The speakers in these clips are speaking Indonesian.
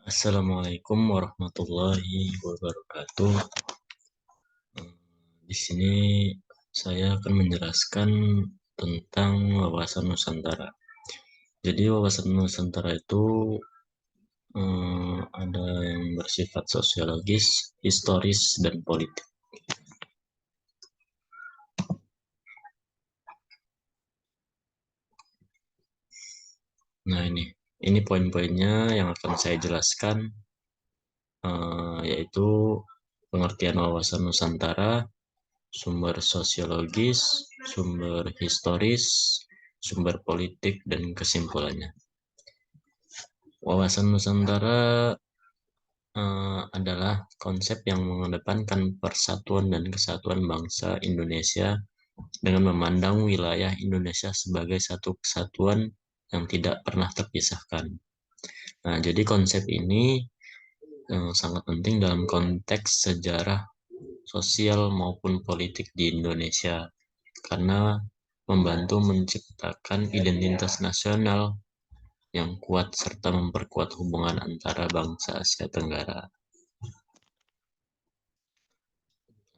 Assalamualaikum warahmatullahi wabarakatuh. Di sini saya akan menjelaskan tentang wawasan Nusantara. Jadi wawasan Nusantara itu ada yang bersifat sosiologis, historis, dan politik. Nah ini poin-poinnya yang akan saya jelaskan, yaitu pengertian wawasan Nusantara, sumber sosiologis, sumber historis, sumber politik, dan kesimpulannya. Wawasan Nusantara adalah konsep yang mengedepankan persatuan dan kesatuan bangsa Indonesia dengan memandang wilayah Indonesia sebagai satu kesatuan yang tidak pernah terpisahkan. Nah, jadi konsep ini sangat penting dalam konteks sejarah sosial maupun politik di Indonesia karena membantu menciptakan identitas nasional yang kuat serta memperkuat hubungan antara bangsa Asia Tenggara.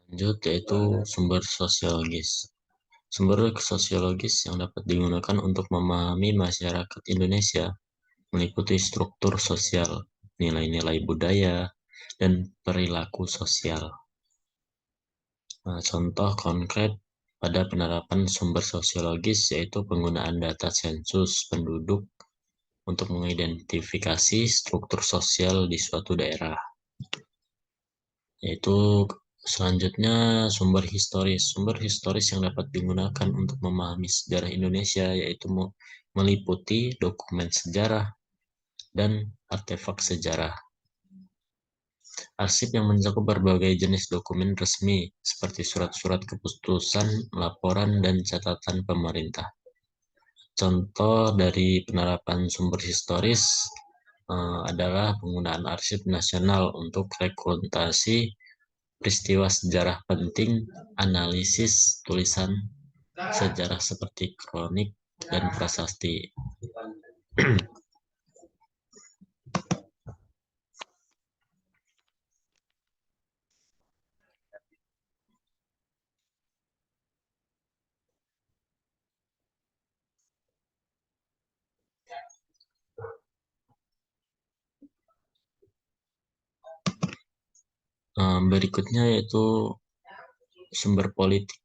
Lanjut yaitu sumber sosiologis. Sumber sosiologis yang dapat digunakan untuk memahami masyarakat Indonesia meliputi struktur sosial, nilai-nilai budaya, dan perilaku sosial. Nah, contoh konkret pada penerapan sumber sosiologis yaitu penggunaan data sensus penduduk untuk mengidentifikasi struktur sosial di suatu daerah. Yaitu selanjutnya sumber historis. Sumber historis yang dapat digunakan untuk memahami sejarah Indonesia yaitu meliputi dokumen sejarah dan artefak sejarah. Arsip yang mencakup berbagai jenis dokumen resmi seperti surat-surat keputusan, laporan, dan catatan pemerintah. Contoh dari penerapan sumber historis adalah penggunaan arsip nasional untuk rekonstruksi peristiwa sejarah penting, analisis tulisan sejarah seperti kronik dan prasasti. Berikutnya yaitu sumber politik.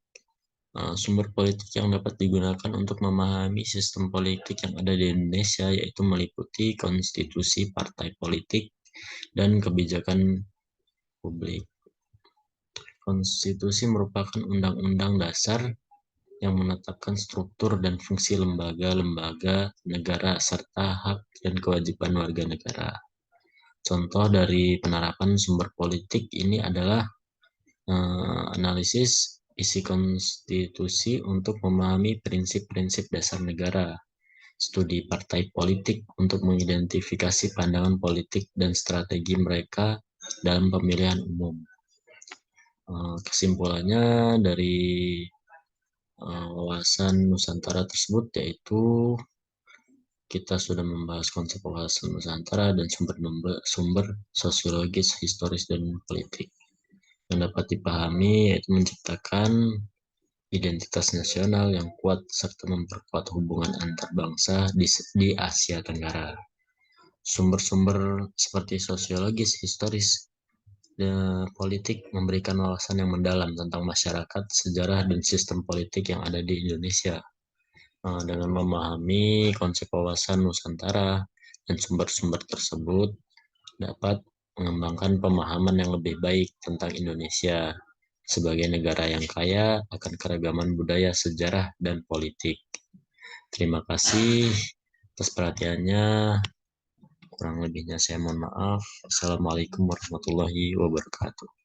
Sumber politik yang dapat digunakan untuk memahami sistem politik yang ada di Indonesia yaitu meliputi konstitusi partai politik dan kebijakan publik. Konstitusi merupakan undang-undang dasar yang menetapkan struktur dan fungsi lembaga-lembaga negara serta hak dan kewajiban warga negara. Contoh dari penerapan sumber politik ini adalah analisis isi konstitusi untuk memahami prinsip-prinsip dasar negara, studi partai politik untuk mengidentifikasi pandangan politik dan strategi mereka dalam pemilihan umum. Kesimpulannya dari wawasan Nusantara tersebut yaitu kita sudah membahas konsep wawasan Nusantara dan sumber sosiologis, historis, dan politik yang dapat dipahami yaitu menciptakan identitas nasional yang kuat serta memperkuat hubungan antar bangsa di Asia Tenggara. Sumber-sumber seperti sosiologis, historis, dan politik memberikan wawasan yang mendalam tentang masyarakat, sejarah, dan sistem politik yang ada di Indonesia. Dengan memahami konsep wawasan Nusantara dan sumber-sumber tersebut dapat mengembangkan pemahaman yang lebih baik tentang Indonesia sebagai negara yang kaya akan keragaman budaya, sejarah, dan politik. Terima kasih atas perhatiannya. Kurang lebihnya saya mohon maaf. Assalamualaikum warahmatullahi wabarakatuh.